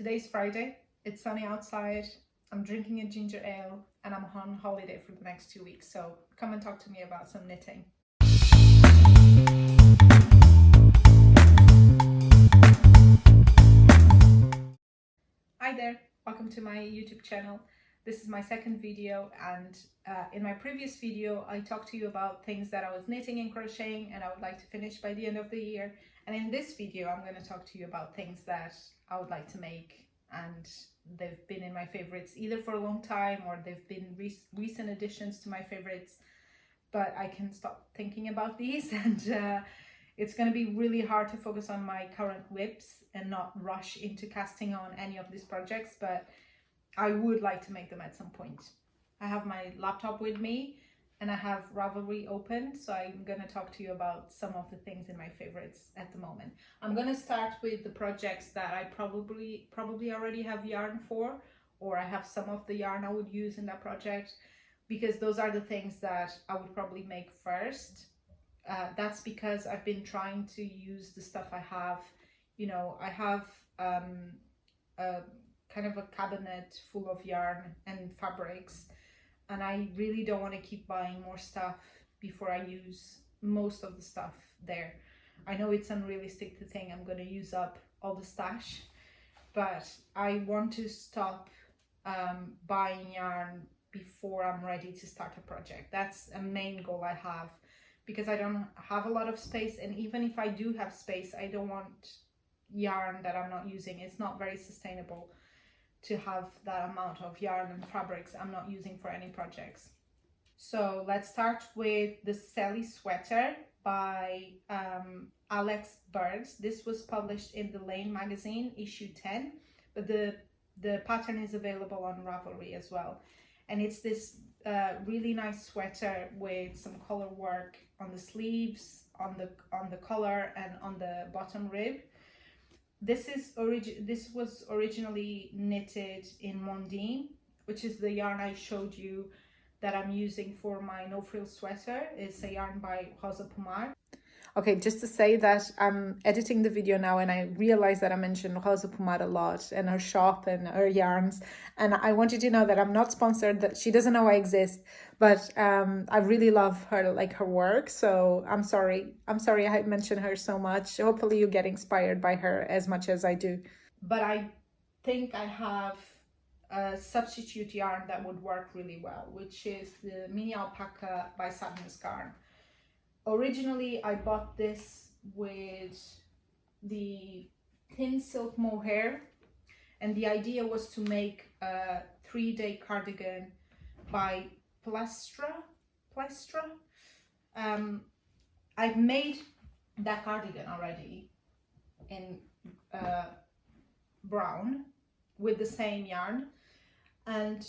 Today's Friday, it's sunny outside, I'm drinking a ginger ale, and I'm on holiday for the next 2 weeks, so come and talk to me about some knitting. Hi there, welcome to my YouTube channel. This is my second video, and in my previous video I talked to you about things that I was knitting and crocheting and I would like to finish by the end of the year. And in this video I'm going to talk to you about things that I would like to make, and they've been in my favorites either for a long time or they've been recent additions to my favorites, but I can stop thinking about these and it's going to be really hard to focus on my current whips and not rush into casting on any of these projects, but I would like to make them at some point. I have my laptop with me and I have Ravelry open, so I'm going to talk to you about some of the things in my favorites at the moment. I'm going to start with the projects that I probably already have yarn for, or I have some of the yarn I would use in that project, because those are the things that I would probably make first. That's because I've been trying to use the stuff I have. You know, I have a kind of a cabinet full of yarn and fabrics, and I really don't want to keep buying more stuff before I use most of the stuff there. I know it's unrealistic to think I'm going to use up all the stash, but I want to stop buying yarn before I'm ready to start a project. That's a main goal I have, because I don't have a lot of space, and even if I do have space, I don't want yarn that I'm not using. It's not very sustainable to have that amount of yarn and fabrics I'm not using for any projects. So let's start with the Seli sweater by Aleks Byrd. This was published in the Lane magazine, issue 10, but the pattern is available on Ravelry as well. And it's this really nice sweater with some color work on the sleeves, on the collar, and on the bottom rib. This was originally knitted in Mondine, which is the yarn I showed you that I'm using for my no frill sweater. It's a yarn by Rosa Pomar. Okay, just to say that I'm editing the video now and I realized that I mentioned Rosa Pomar a lot and her shop and her yarns, and I want you to know that I'm not sponsored, that she doesn't know I exist, but I really love her, like her work, so I'm sorry I mentioned her so much. Hopefully you get inspired by her as much as I do. But I think I have a substitute yarn that would work really well, which is the Mini Alpaca by Sadness Garn. Originally, I bought this with the thin silk mohair, and the idea was to make a 3-day cardigan by Plestra. I've made that cardigan already in brown with the same yarn, and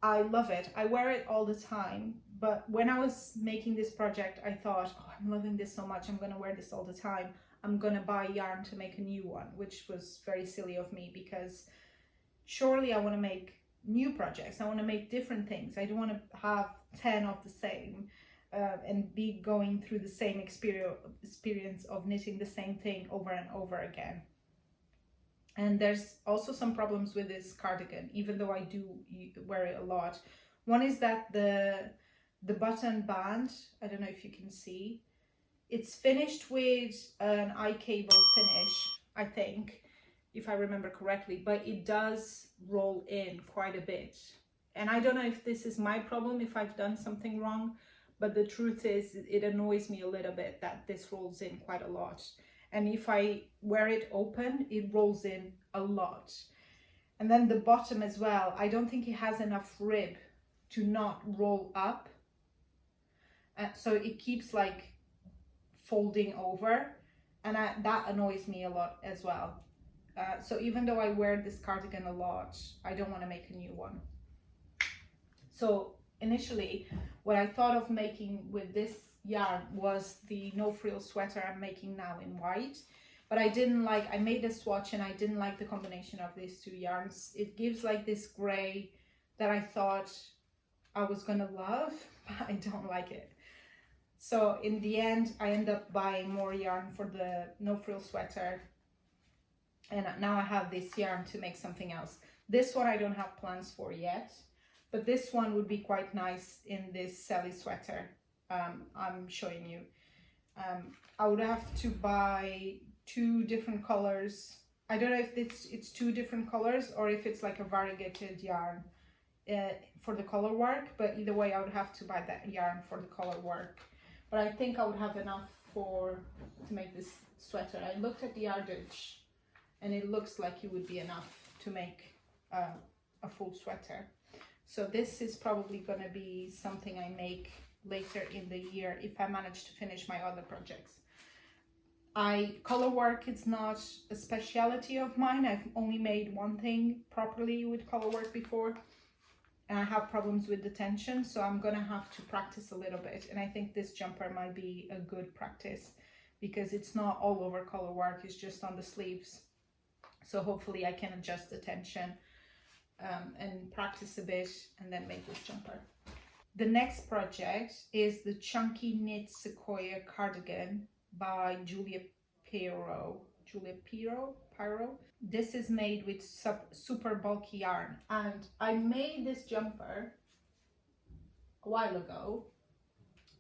I love it. I wear it all the time, but when I was making this project, I thought, oh, I'm loving this so much, I'm gonna wear this all the time. I'm gonna buy yarn to make a new one, which was very silly of me, because surely I wanna make new projects. I wanna make different things. I don't wanna have 10 of the same and be going through the same experience of knitting the same thing over and over again. And there's also some problems with this cardigan, even though I do wear it a lot. One is that the button band, I don't know if you can see, it's finished with an eye cable finish, I think, if I remember correctly, but it does roll in quite a bit. And I don't know if this is my problem, if I've done something wrong, but the truth is it annoys me a little bit that this rolls in quite a lot. And if I wear it open, it rolls in a lot. And then the bottom as well, I don't think it has enough rib to not roll up. So it keeps like folding over, and that annoys me a lot as well. So even though I wear this cardigan a lot, I don't want to make a new one. So initially, what I thought of making with this yarn was the no frill sweater I'm making now in white, but I made a swatch and I didn't like the combination of these two yarns. It gives like this gray that I thought I was gonna love, but I don't like it. So in the end, I end up buying more yarn for the no frill sweater And now I have this yarn to make something else. This one I don't have plans for yet, but this one would be quite nice in this Seli sweater I'm showing you. I would have to buy 2 different colors. I don't know if it's 2 different colors or if it's like a variegated yarn for the color work, but either way I would have to buy that yarn for the color work. But I think I would have enough to make this sweater. I looked at the yardage and it looks like it would be enough to make a full sweater. So this is probably going to be something I make later in the year if I manage to finish my other projects. Color work is not a speciality of mine. I've only made one thing properly with color work before, and I have problems with the tension, so I'm gonna have to practice a little bit. And I think this jumper might be a good practice because it's not all over color work, it's just on the sleeves. So hopefully I can adjust the tension and practice a bit and then make this jumper. The next project is the Chunky Knit Sequoia cardigan by Piro. This is made with super bulky yarn, and I made this jumper a while ago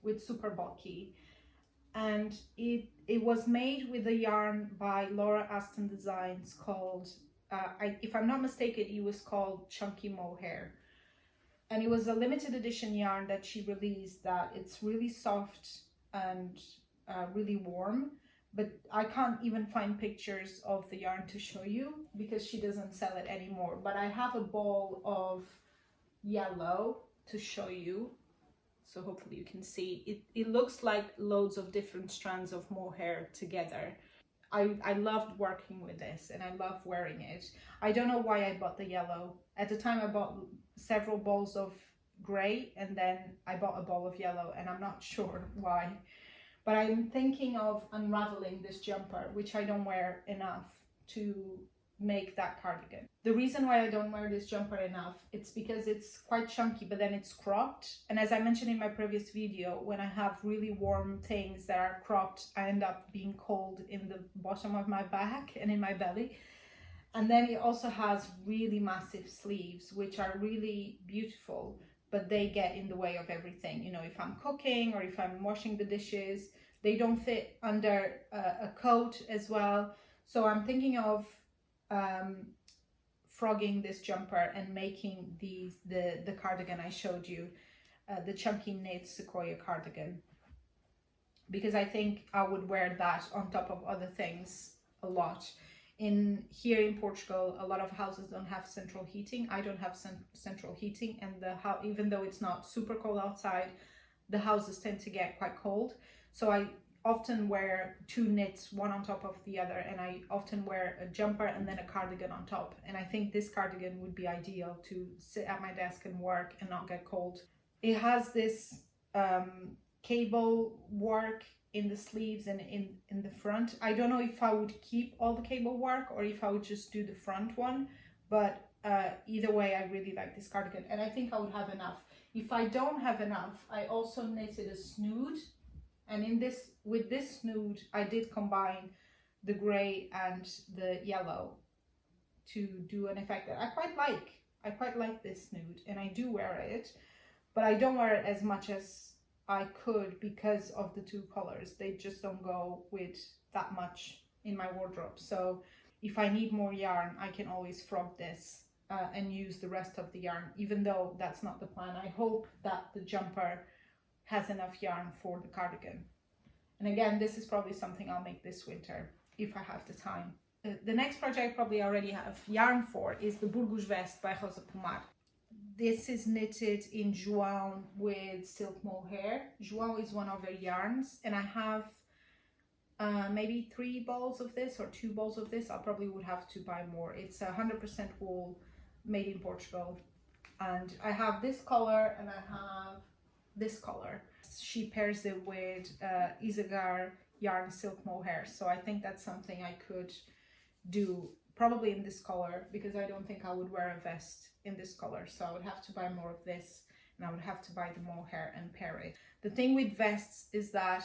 with super bulky, and it was made with a yarn by Laura Aston Designs called, if I'm not mistaken, it was called Chunky Mohair. And it was a limited edition yarn that she released that it's really soft and really warm, but I can't even find pictures of the yarn to show you because she doesn't sell it anymore. But I have a ball of yellow to show you, so hopefully you can see. It looks like loads of different strands of mohair together. I loved working with this and I love wearing it. I don't know why I bought the yellow. At the time I bought several balls of grey and then I bought a ball of yellow, and I'm not sure why. But I'm thinking of unraveling this jumper, which I don't wear enough to make that cardigan. The reason why I don't wear this jumper enough, it's because it's quite chunky, but then it's cropped. And as I mentioned in my previous video, when I have really warm things that are cropped, I end up being cold in the bottom of my back and in my belly. And then it also has really massive sleeves, which are really beautiful, but they get in the way of everything. You know, if I'm cooking or if I'm washing the dishes, they don't fit under a coat as well. So I'm thinking of frogging this jumper and making the cardigan I showed you, the Chunky Knit Sequoia cardigan, because I think I would wear that on top of other things a lot. Here in Portugal, a lot of houses don't have central heating. I don't have central heating, and even though it's not super cold outside, the houses tend to get quite cold. So I often wear 2 knits, one on top of the other, and I often wear a jumper and then a cardigan on top. And I think this cardigan would be ideal to sit at my desk and work and not get cold. It has this cable work in the sleeves and in the front. I don't know if I would keep all the cable work or if I would just do the front one, but either way I really like this cardigan and I think I would have enough. If I don't have enough, I also knitted a snood, and with this snood I did combine the grey and the yellow to do an effect that I quite like. I quite like this snood and I do wear it, but I don't wear it as much as I could because of the 2 colors. They just don't go with that much in my wardrobe. So if I need more yarn, I can always frog this and use the rest of the yarn, even though that's not the plan. I hope that the jumper has enough yarn for the cardigan. And again, this is probably something I'll make this winter if I have the time. The next project I probably already have yarn for is the Burgos vest by Rosa Pomar. This is knitted in jeol with silk mohair. Jeol is one of her yarns, and I have maybe 3 balls of this or 2 balls of this. I probably would have to buy more. It's 100% wool, made in Portugal, and I have this color and I have this color. She pairs it with Isagar yarn silk mohair, so I think that's something I could do probably in this color, because I don't think I would wear a vest in this color. So I would have to buy more of this and I would have to buy the mohair and pair it. The thing with vests is that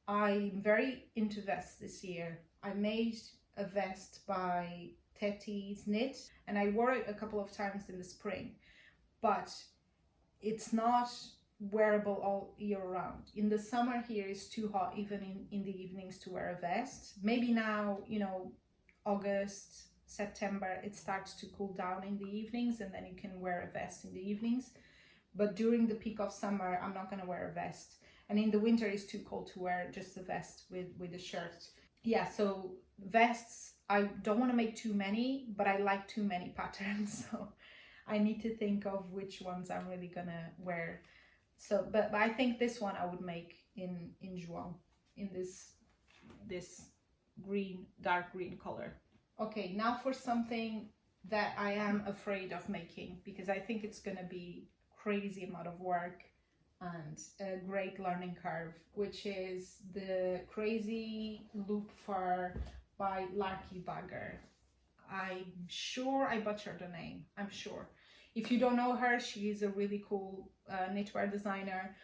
I'm very into vests this year. I made a vest by PetiteKnit, and I wore it a couple of times in the spring, but it's not wearable all year round. In the summer here it's too hot even in the evenings to wear a vest. Maybe now, you know, August, September, it starts to cool down in the evenings and then you can wear a vest in the evenings. But during the peak of summer, I'm not going to wear a vest. And in the winter, it's too cold to wear just a vest with a shirt. Yeah, so vests, I don't want to make too many, but I like too many patterns. So I need to think of which ones I'm really going to wear. So, but I think this one I would make in jeol, in this green, dark green color. Okay, now for something that I am afraid of making, because I think it's going to be crazy amount of work and a great learning curve, which is the crazy loop fur by Lærke bagger. I'm sure I butchered the name, I'm sure. If you don't know her, she is a really cool knitwear designer.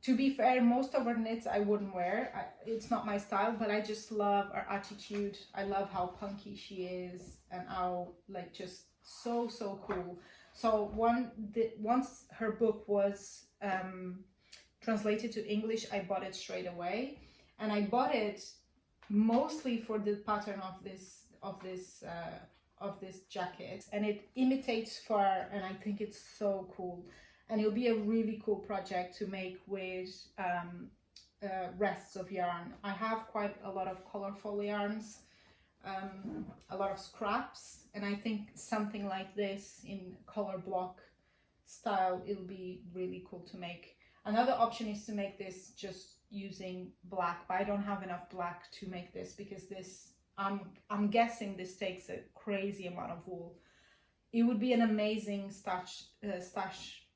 To be fair, most of her knits I wouldn't wear. It's not my style, but I just love her attitude. I love how punky she is and how like just so cool. So once her book was translated to English, I bought it straight away, and I bought it mostly for the pattern of this jacket, and it imitates fur, and I think it's so cool, and it'll be a really cool project to make with rests of yarn. I have quite a lot of colorful yarns, a lot of scraps, and I think something like this in color block style, it'll be really cool to make. Another option is to make this just using black, but I don't have enough black to make this because this, I'm guessing this takes a crazy amount of wool. It would be an amazing stash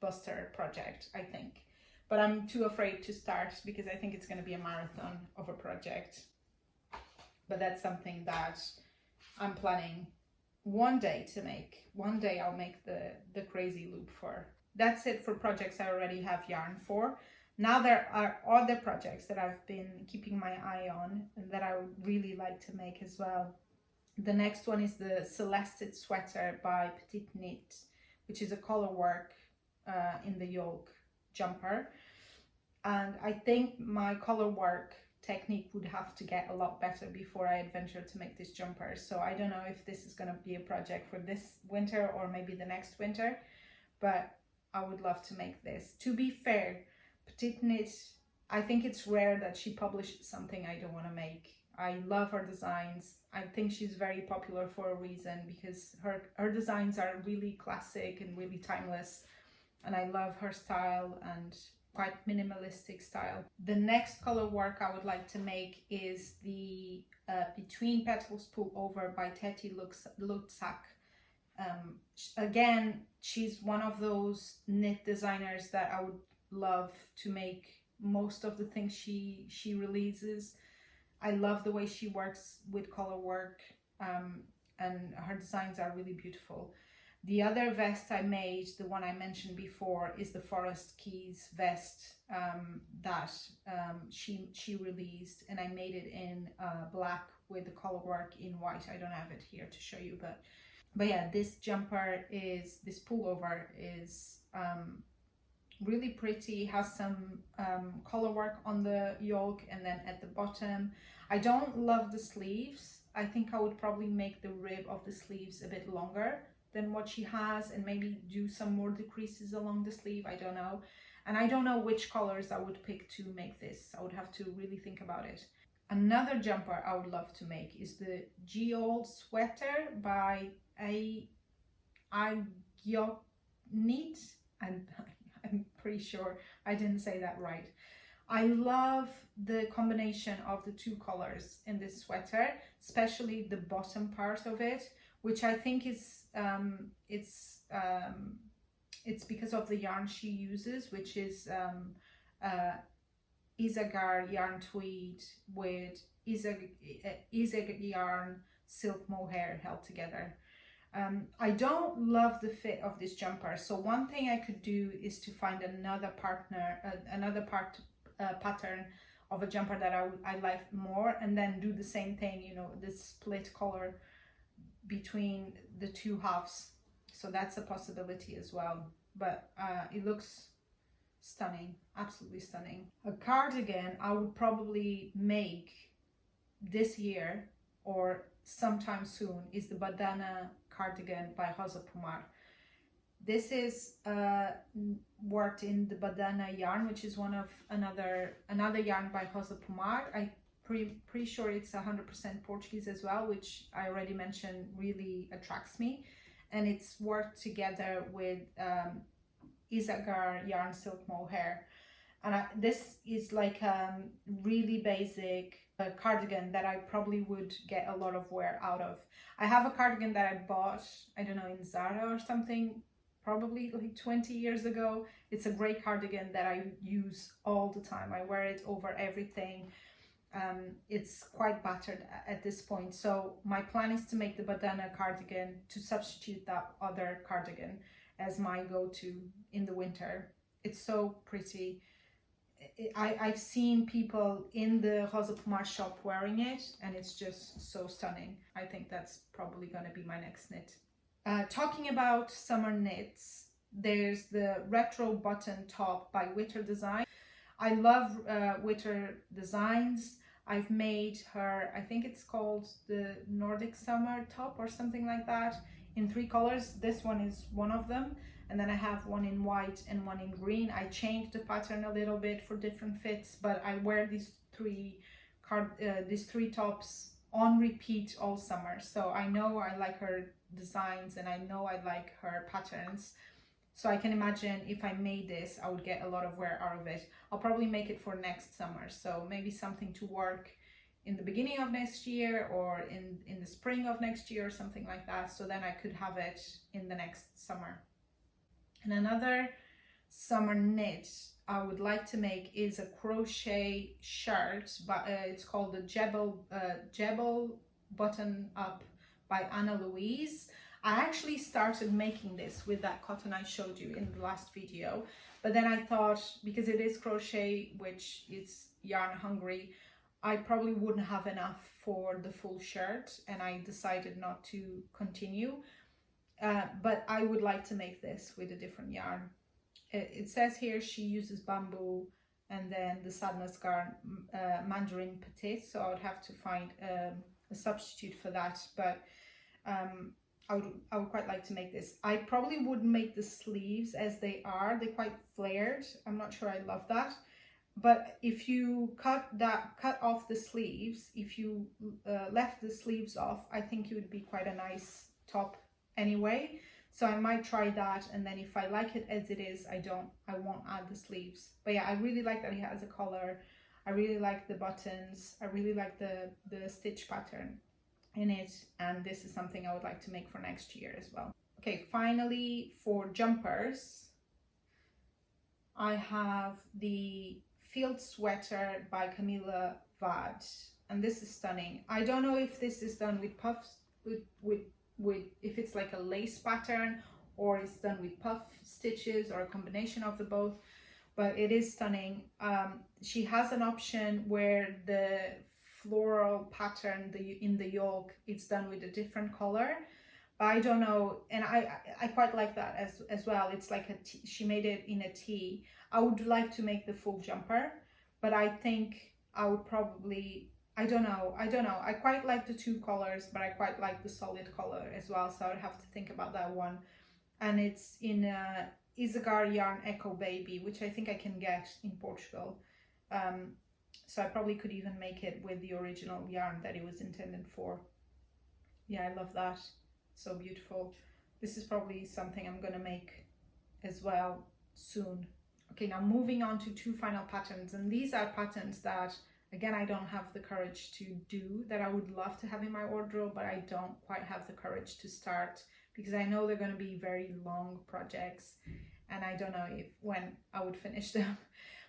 buster project, I think, but I'm too afraid to start because I think it's going to be a marathon of a project. But that's something that I'm planning one day to make. One day I'll make the crazy loop for. That's it for projects I already have yarn for. Now there are other projects that I've been keeping my eye on and that I would really like to make as well. The next one is the Celeste sweater by PetiteKnit, which is a color work in the yoke jumper. And I think my color work technique would have to get a lot better before I adventure to make this jumper. So I don't know if this is going to be a project for this winter or maybe the next winter, but I would love to make this. To be fair, PetiteKnit, I think it's rare that she publishes something I don't want to make. I love her designs. I think she's very popular for a reason because her designs are really classic and really timeless, and I love her style and quite minimalistic style. The next color work I would like to make is the Between Petals pullover by Teti Lutsak. Again, she's one of those knit designers that I would love to make most of the things she releases. I love the way she works with color work, and her designs are really beautiful. The other vest I made, the one I mentioned before, is the Forest Keys vest that she released, and I made it in black with the color work in white. I don't have it here to show you, but yeah, this jumper is, this pullover is really pretty, has some color work on the yoke and then at the bottom. I don't love the sleeves. I think I would probably make the rib of the sleeves a bit longer than what she has and maybe do some more decreases along the sleeve. I don't know. And I don't know which colors I would pick to make this. I would have to really think about it. Another jumper I would love to make is the jeol sweater by aegyoknit. I'm pretty sure I didn't say that right. I love the combination of the two colors in this sweater, especially the bottom part of it, which I think is it's because of the yarn she uses, which is Isagar yarn tweed with Isagar yarn silk mohair held together. I don't love the fit of this jumper, so one thing I could do is to find another pattern of a jumper that I like more, and then do the same thing, you know, this split color between the two halves. So that's a possibility as well, but it looks stunning, absolutely stunning. A cardigan I would probably make this year or sometime soon is the Badana cardigan by Rosa Pomar. This is worked in the Badana yarn, which is one of another yarn by Rosa Pomar. I'm pretty sure it's 100% Portuguese as well, which I already mentioned really attracts me. And it's worked together with Isagar yarn silk mohair. And this is like a really basic cardigan that I probably would get a lot of wear out of. I have a cardigan that I bought, I don't know, in Zara or something, probably like 20 years ago. It's a great cardigan that I use all the time. I wear it over everything. It's quite battered at this point, so my plan is to make the Badana cardigan to substitute that other cardigan as my go-to in the winter. It's so pretty. I've seen people in the Rosa Pomar shop wearing it, and it's just so stunning. I think that's probably going to be my next knit. Talking about summer knits, there's the retro button top by Witre Design. I love Witre Designs. I've made her, I think it's called the Nordic Summer top or something like that, in 3 colors. This one is one of them, and then I have one in white and one in green. I changed the pattern a little bit for different fits, but I wear these three tops on repeat all summer. So I know I like her designs and I know I like her patterns. So I can imagine if I made this, I would get a lot of wear out of it. I'll probably make it for next summer. So maybe something to work in the beginning of next year or in the spring of next year or something like that. So then I could have it in the next summer. And another summer knit I would like to make is a crochet shirt, but it's called the Jebel button up by HannaLouise. I actually started making this with that cotton I showed you in the last video, but then I thought, because it is crochet, which is yarn hungry, I probably wouldn't have enough for the full shirt, and I decided not to continue. But I would like to make this with a different yarn. It says here she uses bamboo and then the sadness yarn, mandarin petite, so I would have to find a substitute for that, but I would quite like to make this. I probably wouldn't make the sleeves as they are. They're quite flared. I'm not sure I love that. But if you cut off the sleeves, if you left the sleeves off, I think it would be quite a nice top anyway. So I might try that, and then if I like it as it is, I won't add the sleeves. But yeah, I really like that it has a collar. I really like the buttons. I really like the stitch pattern in it, and this is something I would like to make for next year as well. Okay, finally for jumpers, I have the Field Sweater by Camilla Vard, and this is stunning. I don't know if this is done with puffs, if it's like a lace pattern or it's done with puff stitches or a combination of the both, but it is stunning. She has an option where the floral pattern in the yoke, it's done with a different color, but I don't know, and I quite like that as well. It's like she made it in a T. I would like to make the full jumper, but I think I would probably, I don't know. I quite like the 2 colors, but I quite like the solid color as well, so I would have to think about that one. And it's in Isagar yarn Echo Baby, which I think I can get in Portugal. So I probably could even make it with the original yarn that it was intended for. Yeah, I love that. So beautiful. This is probably something I'm gonna make as well soon. Okay, now moving on to 2 final patterns, and these are patterns that, again, I don't have the courage to do, that I would love to have in my wardrobe, but I don't quite have the courage to start because I know they're going to be very long projects and I don't know when I would finish them.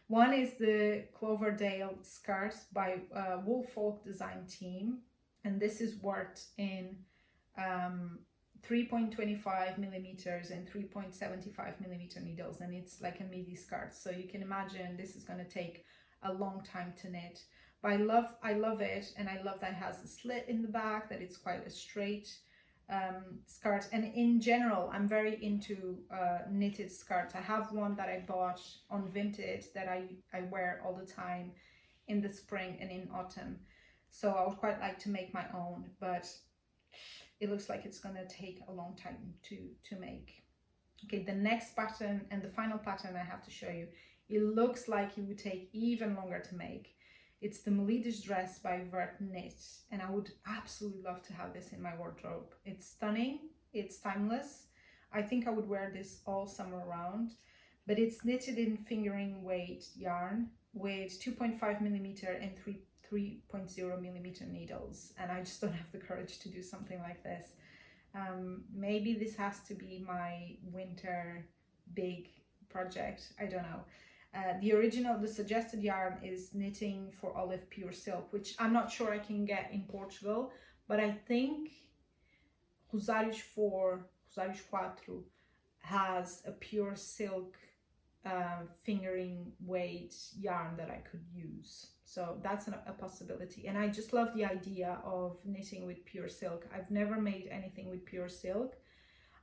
One is the Cloverdale skirts by Woolfolk design team, and this is worked in 3.25 millimeters and 3.75 millimeter needles, and it's like a midi skirt, so you can imagine this is going to take a long time to knit. But I love it, and I love that it has a slit in the back, that it's quite a straight skirt. And in general, I'm very into knitted skirts. I have one that I bought on Vinted that I wear all the time in the spring and in autumn. So I would quite like to make my own, but it looks like it's gonna take a long time to make. Okay, the next pattern and the final pattern I have to show you, it looks like it would take even longer to make. It's the MELIDES dress by Vert Knit, and I would absolutely love to have this in my wardrobe. It's stunning, it's timeless. I think I would wear this all summer round, but it's knitted in fingering weight yarn with 2.5 millimeter and 3.0 millimeter needles, and I just don't have the courage to do something like this. Maybe this has to be my winter big project, I don't know. The suggested yarn is knitting for olive pure silk, which I'm not sure I can get in Portugal, but I think Rosários 4 has a pure silk fingering weight yarn that I could use. So that's a possibility. And I just love the idea of knitting with pure silk. I've never made anything with pure silk.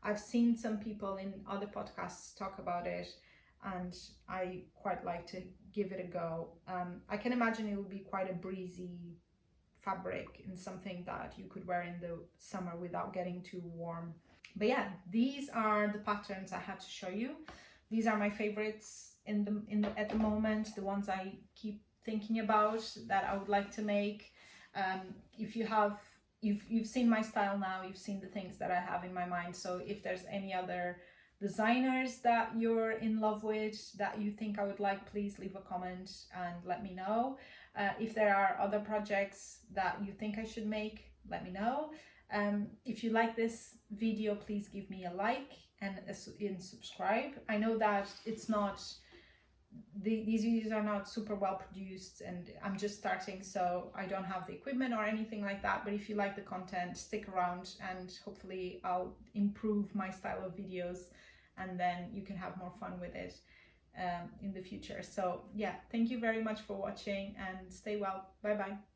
I've seen some people in other podcasts talk about it, and I quite like to give it a go. I can imagine it would be quite a breezy fabric and something that you could wear in the summer without getting too warm. But yeah, these are the patterns I had to show you. These are my favorites at the moment, the ones I keep thinking about that I would like to make. If you've seen my style now, you've seen the things that I have in my mind. So if there's any other designers that you're in love with that you think I would like, please leave a comment and let me know. If there are other projects that you think I should make, let me know. If you like this video, please give me a like and subscribe. I know that it's not, these videos are not super well produced, and I'm just starting, so I don't have the equipment or anything like that. But if you like the content, stick around and hopefully I'll improve my style of videos, and then you can have more fun with it in the future. So yeah, thank you very much for watching, and stay well. Bye bye.